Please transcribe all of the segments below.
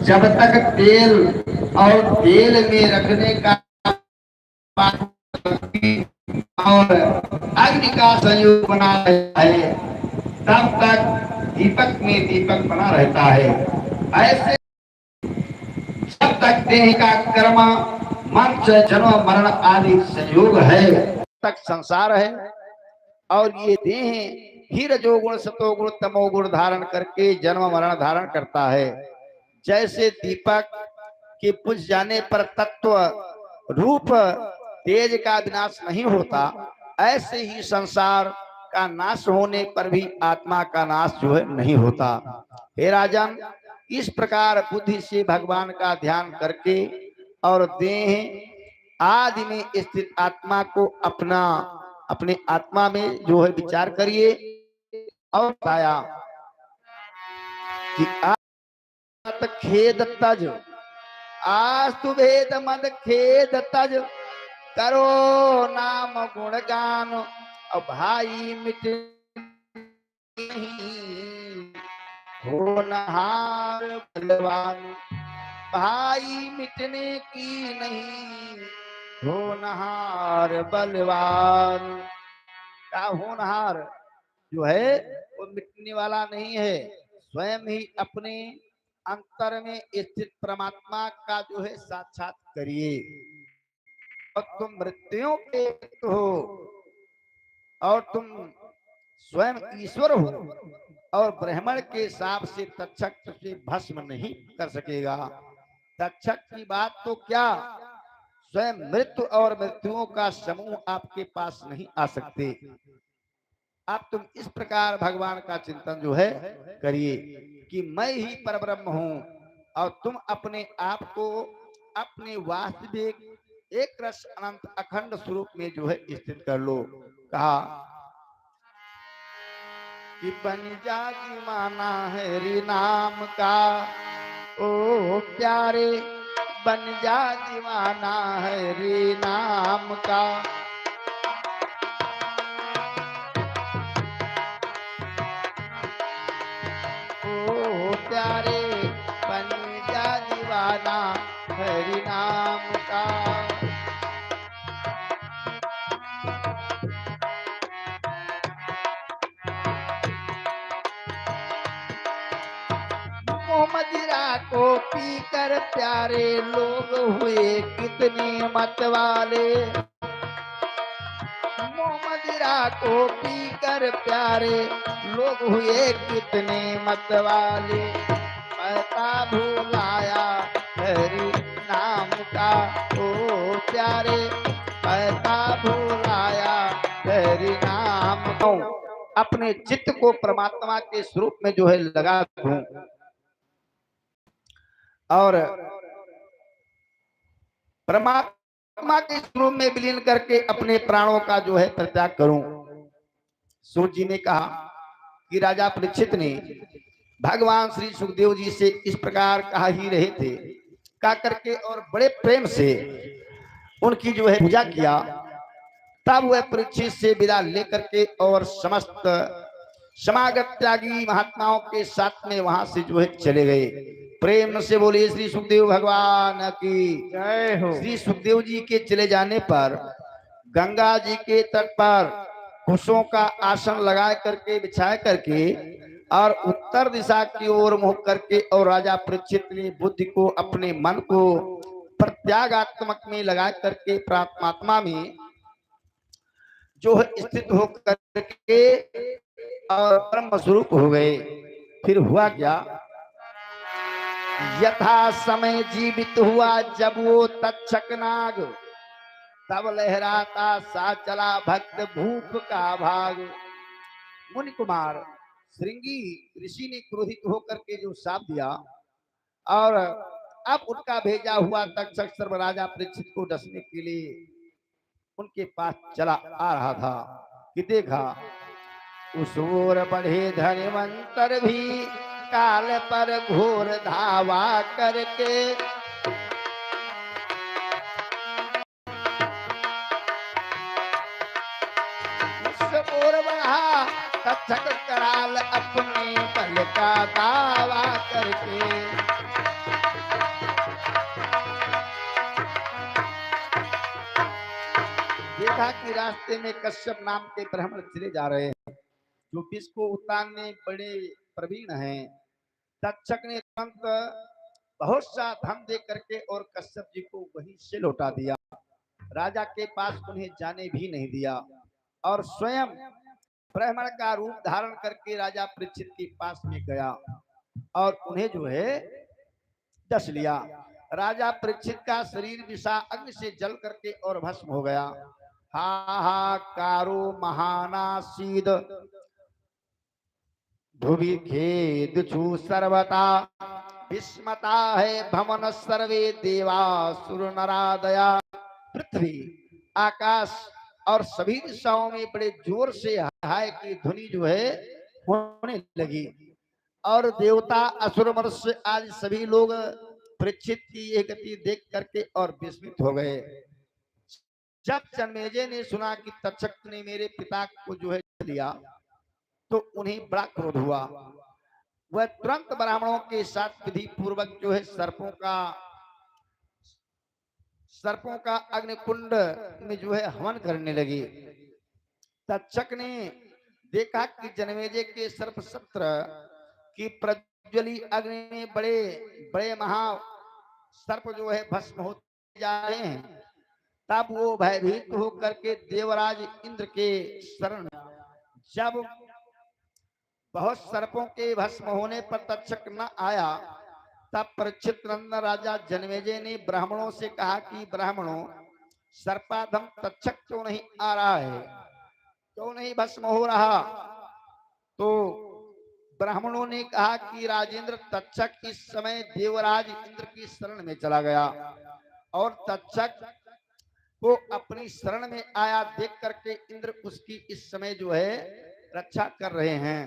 जब तक तेल और तेल में रखने का और अग्नि का संयोग बना रहता है, तब तक दीपक में दीपक बना रहता है। ऐसे जब तक देह का कर्म मन से जन्म मरण आदि संयोग है तक संसार है। और ये देह ही रजोगुण सतोगुण तमोगुण धारण करके जन्म मरण धारण करता है। जैसे दीपक के बुझ जाने पर तत्व रूप तेज का विनाश नहीं होता, ऐसे ही संसार का नाश होने पर भी आत्मा का नाश जो है नहीं होता। हे राजन, इस प्रकार बुद्धि से भगवान का ध्यान करके और देह आदि में स्थित आत्मा को अपने आत्मा में जो है विचार करिए। और बताया कि आत खेद तज, आस्तु भेद मद खेद तज, करो नाम गुण गान, और भाई मिट होनहार बलवान, भाई मिटने की नहीं होनहार बलवान। का होनहार जो है वो मिटने वाला नहीं है, स्वयं ही अपने अंतर में स्थित परमात्मा का जो है साक्षात करिए। और तुम मृत्युओं के हो और तुम स्वयं ईश्वर हो, और ब्राह्मण के साप से तक्षक से भस्म नहीं कर सकेगा। तक्षक की बात तो क्या, स्वयं मृत्यु और मृत्युओं का समूह आपके पास नहीं आ सकते। आप तुम इस प्रकार भगवान का चिंतन जो है करिए कि मैं ही परब्रह्म हूं, और तुम अपने आप को अपने वास्तविक एक रस अनंत अखंड स्वरूप में जो है स्थित कर लो। कहा कि बन जा दीवाना है री नाम का, ओ प्यारे बन जा दीवाना है री नाम का। ओ प्यारे बन जा दीवाना हरि नाम का। मदिरा को पीकर प्यारे लोग हुए कितने मतवाले, मदिरा को पीकर प्यारे लोग हुए कितने मतवाले। पता भूलाया हरि नाम का, ओ प्यारे पता भूलाया हरि नाम को। अपने चित्त को परमात्मा के स्वरूप में जो है लगा दूं, और परमात्मा के स्वरूप में विलीन करके अपने प्राणों का जो है परित्याग करूं। सूत जी ने कहा कि राजा परीक्षित ने भगवान श्री सुखदेव जी से इस प्रकार कहा ही रहे थे, कहा करके और बड़े प्रेम से उनकी जो है पूजा किया। तब वह परीक्षित से विदा लेकर के और समस्त समागत त्यागी महात्माओं के साथ में वहां से जो है चले गए। प्रेम से बोलिए श्री सुखदेव भगवान की जय हो। श्री सुखदेव जी के चले जाने पर गंगा जी के तट पर कुशों का आसन लगा करके बिछा करके और उत्तर दिशा की ओर मुंह करके और राजा परीक्षित ने बुद्धि को अपने मन को प्रत्यागात्मक में लगा करके प्रात्मात्मा में जो है स्थित होकर के और ब्रह्म स्वरूप हो गए। फिर हुआ क्या, यथा समय जीवित हुआ जब वो तक्षक नाग, तब लहराता सा चला भक्त भूप का भाग। मुनि कुमार श्रृंगी ऋषि ने क्रोधित होकर के जो शाप दिया, और अब उनका भेजा हुआ तक्षक सर्वराजा परीक्षित को डसने के लिए उनके पास चला आ रहा था कि देखा उस ओर बढ़े धनवंतर भी काल पर घोर धावा करके। उस ओर बढ़ा तक्षक कराल अपने बल का दावा करके। देखा कि रास्ते में कश्यप नाम के ब्राह्मण चले जा रहे हैं, जो विष को उतारने बड़े प्रवीण हैं। तक्षक ने तुरंत बहुत सा धन दे करके और कश्यप जी को वहीं से लौटा दिया। राजा के पास उन्हें जाने भी नहीं दिया और स्वयं ब्राह्मण का रूप धारण करके राजा परीक्षित के पास में गया और उन्हें जो है डस लिया। राजा परीक्षित का शरीर विषा अग्नि से जल करके और भस्म हो गया। हाहाकारो महानासीद धुवि खेद छु सर्वता विस्मता है भमन सर्वे देवा सुर नरादया। पृथ्वी, आकाश और सभी दिशाओं में बड़े जोर से हाय की ध्वनि जो है होने लगी और देवता असुर मनुष्य आज सभी लोग परीक्षित की ये गति देख करके और विस्मित हो गए। जब जन्मेजय ने सुना कि तक्षक ने मेरे पिता को जो है लिया तो उन्हें बड़ा क्रोध हुआ। वह तुरंत ब्राह्मणों के साथ विधि पूर्वक जो है सर्पों का अग्निकुंड में जो है हवन करने लगी। तक्षक ने देखा कि जन्मेजय के सर्प सत्र की प्रज्वली अग्नि में बड़े बड़े महा सर्प जो है भस्म होते जा रहे हैं। तब वो भयभीत होकर के देवराज इंद्र के शरण, जब बहुत सर्पों के भस्म होने पर तक्षक न आया, तब परीक्षित नंदन राजा जन्मेजय ने ब्राह्मणों से कहा कि ब्राह्मणों, सर्पाधम तक्षक क्यों नहीं आ रहा है, क्यों नहीं भस्म हो रहा? तो ब्राह्मणों ने कहा कि राजेंद्र, तक्षक इस समय देवराज इंद्र की शरण में चला गया और तक्षक को अपनी शरण में आया देख करके इंद्र उसकी इस समय जो है रक्षा कर रहे हैं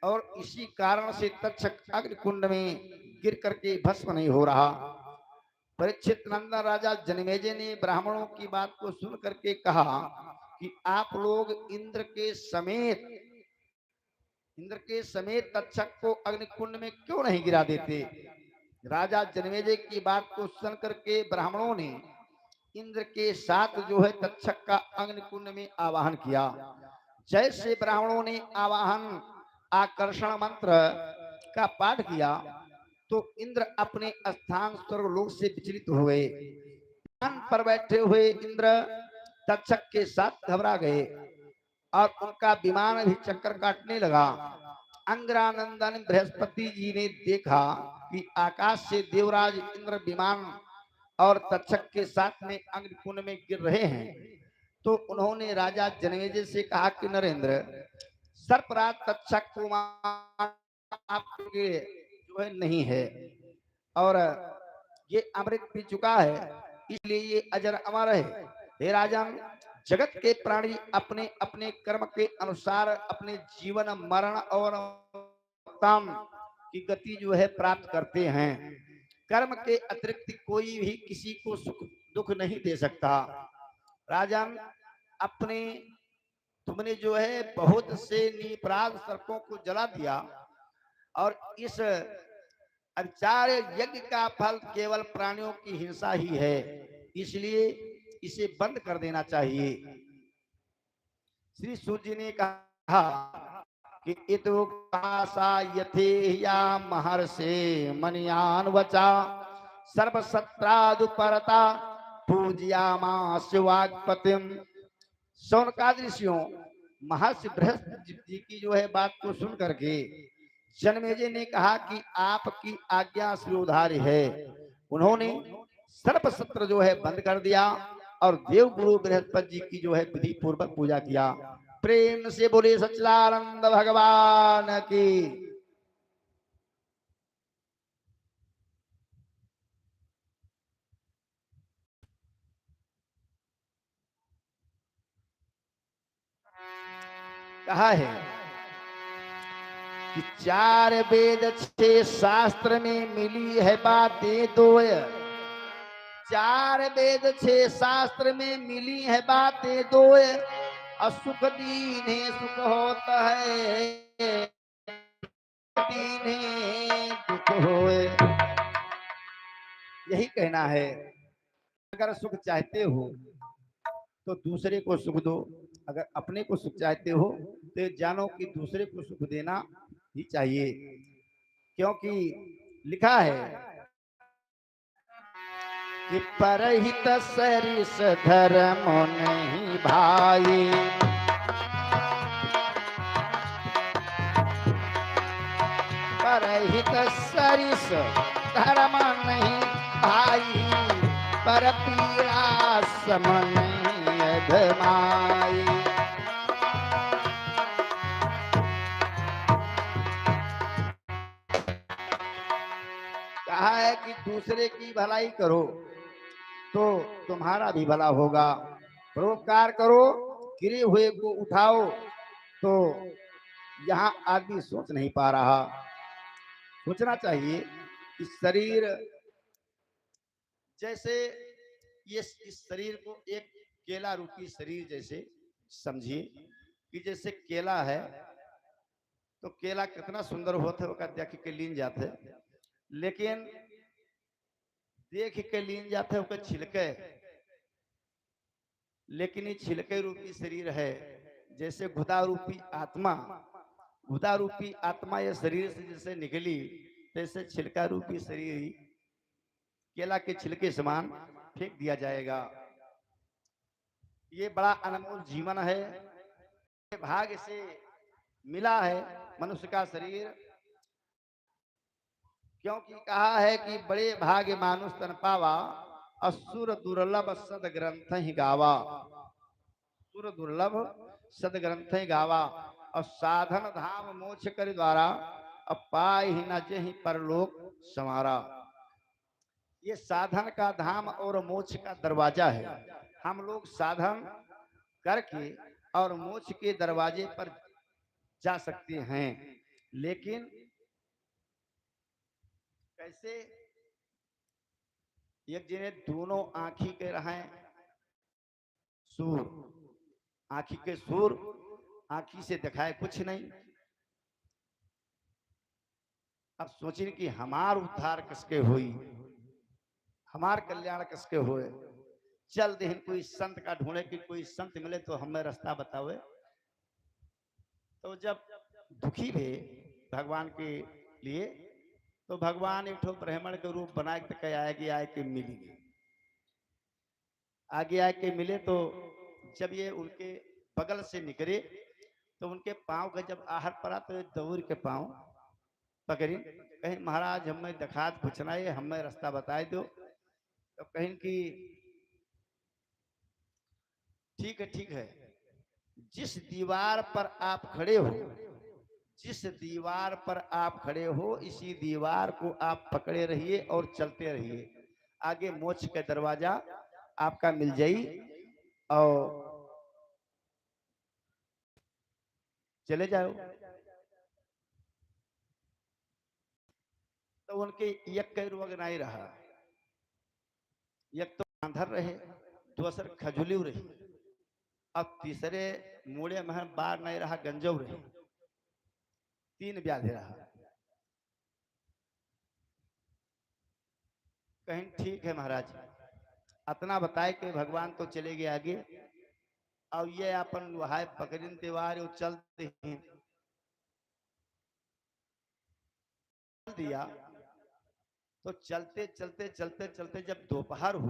और इसी कारण से तक्षक अग्निकुंड में गिर करके भस्म नहीं हो रहा। परीक्षित नंदन राजा जन्मेजय ने ब्राह्मणों की बात को सुन करके कहा कि आप लोग इंद्र के समेत तक्षक को अग्निकुंड में क्यों नहीं गिरा देते? राजा जन्मेजय की बात को सुन करके ब्राह्मणों ने इंद्र के साथ जो है तक्षक का अग्निकुंड में आवाहन किया। जैसे ब्राह्मणों ने आवाहन आकर्षण मंत्र का पाठ किया तो इंद्र अपने स्थान स्वर्गलोक से विचलित हो गए। पर बैठे हुए इंद्र तक्षक के साथ घबरा गए और उनका विमान भी चक्कर काटने लगा। अंगरानंदन बृहस्पति जी ने देखा कि आकाश से देवराज इंद्र विमान और तक्षक के साथ में अग्निकुंड में गिर रहे हैं, तो उन्होंने राजा जन्मेजय से कहा कि नरेंद्र, सर्पराज तक्षक को आपके जो है नहीं है और ये अमृत पी चुका है, इसलिए ये अजर अमर है। हे राजन, जगत के प्राणी अपने अपने कर्म के अनुसार अपने जीवन मरण और उत्तम की गति जो है प्राप्त करते हैं। कर्म के अतिरिक्त कोई भी किसी को सुख दुख नहीं दे सकता। राजन, अपने तुमने जो है बहुत से निपराध सर्पों को जला दिया और इस आचार्य यज्ञ का फल केवल प्राणियों की हिंसा ही है, इसलिए इसे बंद कर देना चाहिए। श्री सूर्य जी ने कहा कि इतो यथे या महर्षे मनियान वचा सर्वसत्रादुपरता पूजयामास वाग्पतिम। शौनकाद ऋषियों, महर्षि बृहस्पति जी की जो है बात को सुन करके जन्मेजय ने कहा कि आपकी आज्ञा शिरोधार्य है। उन्होंने सर्प सत्र जो है बंद कर दिया और देव गुरु बृहस्पति जी की जो है विधि पूर्वक पूजा किया। प्रेम से बोले सच्चिदानंद भगवान की। कहा है कि 4 वेद 6 शास्त्र में मिली है बातें दो। 4 वेद 6 शास्त्र में मिली है बातें दो। असुख दीने सुख होता है, दीने दुख होए। यही कहना है, अगर सुख चाहते हो तो दूसरे को सुख दो। अगर अपने को सुख चाहते हो तो जानो कि दूसरे को सुख देना ही चाहिए, क्योंकि लिखा है कि परहित सरिस धर्म नहीं भाई। परहित सरिस धर्म नहीं भाई, पर पीड़ा सम नहीं अधमाई। कहा है कि दूसरे की भलाई करो तो तुम्हारा भी भला होगा। परोपकार करो, गिरे हुए को उठाओ। तो यहाँ आदमी सोच नहीं पा रहा। सोचना चाहिए कि शरीर जैसे ये इस शरीर को एक केला रूपी शरीर जैसे समझिए कि जैसे केला है तो केला कितना सुंदर होता है, देख के लीन जाते, लेकिन देख के लीन जाते ओकर छिलके, लेकिन ये छिलके रूपी शरीर है। जैसे घुदा रूपी आत्मा, घुदा रूपी आत्मा ये शरीर से जैसे निकली, तैसे छिलका रूपी शरीर ही केला के छिलके समान फेंक दिया जाएगा। ये बड़ा अनमोल जीवन है, भाग्य से मिला है मनुष्य का शरीर, क्योंकि कहा है कि बड़े भाग्य मानुष तन पावा, असुर दुर्लभ सद ग्रंथ ही गावा। सुर दुर्लभ सद ग्रंथ ही गावा, और साधन धाम मोक्ष कर द्वारा, अब पाए ही न जही परलोक समारा। ये साधन का धाम और मोक्ष का दरवाजा है। हम लोग साधन करके और मोक्ष के दरवाजे पर जा सकते हैं, लेकिन कैसे? एक जिन्हें दोनों आंखी के रहे सूर, आंखी के सूर, आंखी से दिखाए कुछ नहीं। अब सोचिए कि हमार उद्धार किसके हुई, हमार कल्याण किसके हुए। चल देहन कोई संत का ढूंढे कि कोई संत मिले तो हमें रास्ता बतावे। तो जब दुखी थे भगवान के लिए, तो भगवान एक ठो ब्राह्मण के रूप बना के आगे मिली, आगे आके मिले। तो जब ये उनके बगल से निकले तो उनके पांव का जब आहट पड़ा तो दौड़ के पांव पकड़ी, कहीं महाराज हमें दिखात पूछना है, हमें रास्ता बताए दो। तो कहीं कि ठीक है, जिस दीवार पर आप खड़े हो, जिस दीवार पर आप खड़े हो इसी दीवार को आप पकड़े रहिए और चलते रहिए, आगे मोक्ष का दरवाजा आपका मिल जाई और चले जाओ। तो उनके एक कई रोग नहीं रहा, एक तो आंधर रहे, दूसर खजुलिव रही, अब तीसरे मूड़े में बार नहीं रहा, गंजव रहे, 3 व्याधि रहा। कहीं ठीक है महाराज, इतना बताए कि भगवान तो चले गए आगे, और ये अपन वहां पकड़िन त्योहार चलते दिया। तो चलते चलते चलते चलते जब दोपहर हुआ